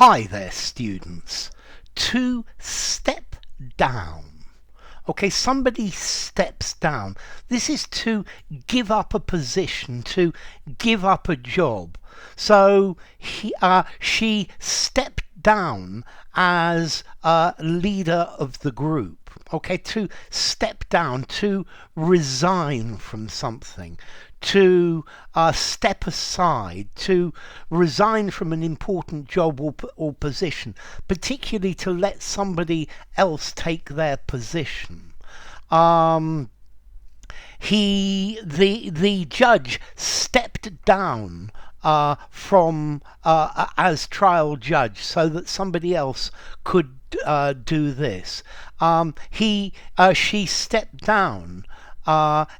Hi there, students. To step down. Okay, somebody steps down. This is to give up a position, to give up a job. So she stepped down as leader of the group. Okay, to step down, to resign from something, to step aside, to resign from an important job or position, particularly to let somebody else take their position. The judge stepped down from as trial judge so that somebody else could do this. She stepped down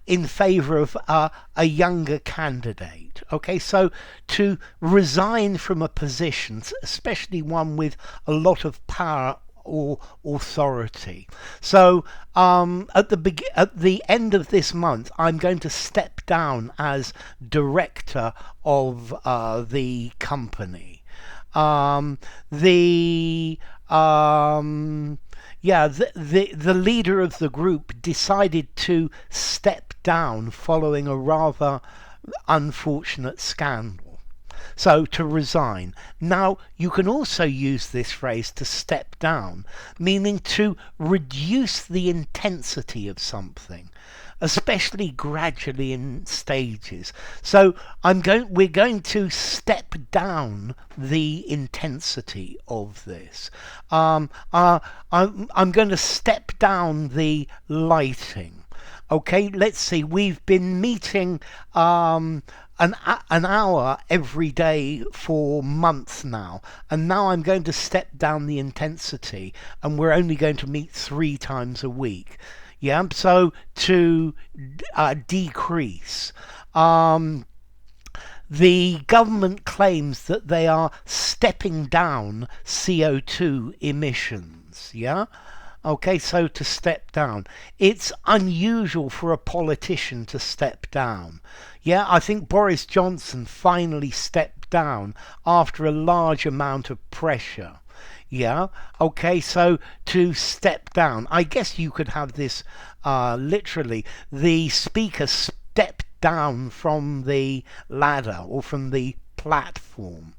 in favour of a younger candidate. Okay, so to resign from a position, especially one with a lot of power or authority. So at the end of this month, I'm going to step down as director of the company. The leader of the group decided to step down following a rather unfortunate scandal. So to resign. Now you can also use this phrase to step down, meaning to reduce the intensity of something, especially gradually in stages. So we're going to step down the intensity of this. I'm going to step down the lighting. Okay, let's see. We've been meeting an hour every day for months now, and now I'm going to step down the intensity, and we're only going to meet 3 times a week. Yeah, so to decrease. The government claims that they are stepping down CO2 emissions. Yeah. Okay, so to step down. It's unusual for a politician to step down. Yeah, I think Boris Johnson finally stepped down after a large amount of pressure. Yeah, okay, so to step down. I guess you could have this literally. The speaker stepped down from the ladder or from the platform.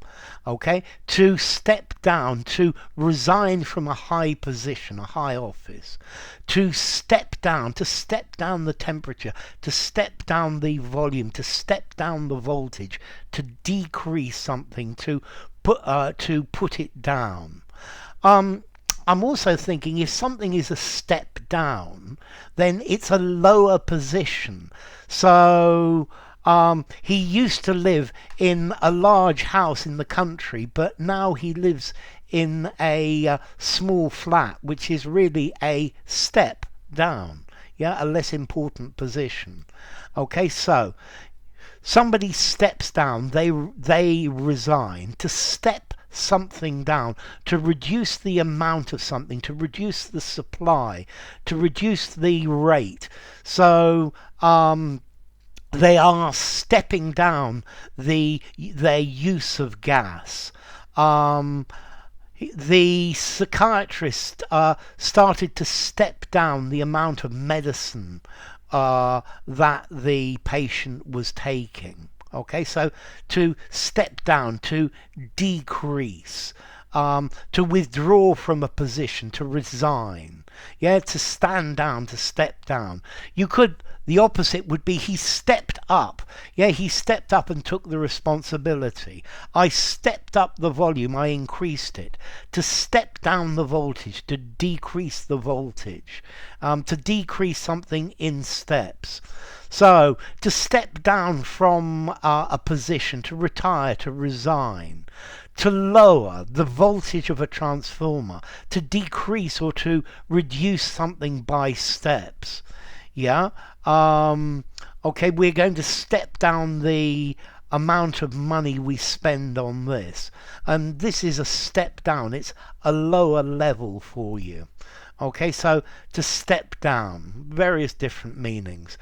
Okay, to step down, to resign from a high position, a high office, to step down the temperature, to step down the volume, to step down the voltage, to decrease something, to put it down. I'm also thinking if something is a step down, then it's a lower position. So he used to live in a large house in the country, but now he lives in a small flat, which is really a step down. Yeah, a less important position. Okay, so somebody steps down, they resign. To step something down, to reduce the amount of something, to reduce the supply, to reduce the rate. So they are stepping down their use of gas. The psychiatrist started to step down the amount of medicine that the patient was taking. Okay, so to step down, to decrease, to withdraw from a position, to resign. Yeah, to stand down, to step down. The opposite would be he stepped up. Yeah, he stepped up and took the responsibility. I stepped up the volume, I increased it. To step down the voltage, to decrease the voltage. To decrease something in steps. So, to step down from a position, to retire, to resign. To lower the voltage of a transformer, to decrease or to reduce something by steps. Yeah. Okay, we're going to step down the amount of money we spend on this, and this is a step down. It's a lower level for you. Okay, so to step down, various different meanings.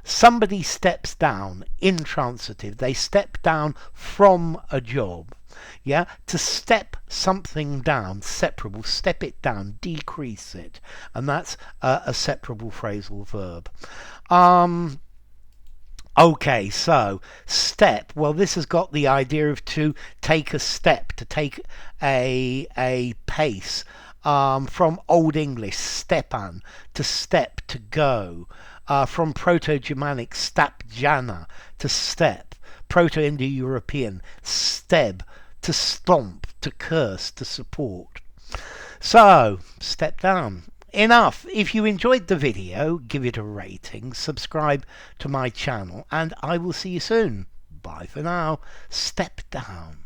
Somebody steps down, intransitive. They step down from a job. Yeah, to step something down, separable, step it down, decrease it, and that's a separable phrasal verb. Okay, so step. Well, this has got the idea of to take a step, to take a pace. From Old English, stepan, to step, to go. From Proto-Germanic, stapjana, to step. Proto-Indo-European, steb, to stomp, to curse, to support. So, step down. Enough. If you enjoyed the video, give it a rating, subscribe to my channel, and I will see you soon. Bye for now. Step down.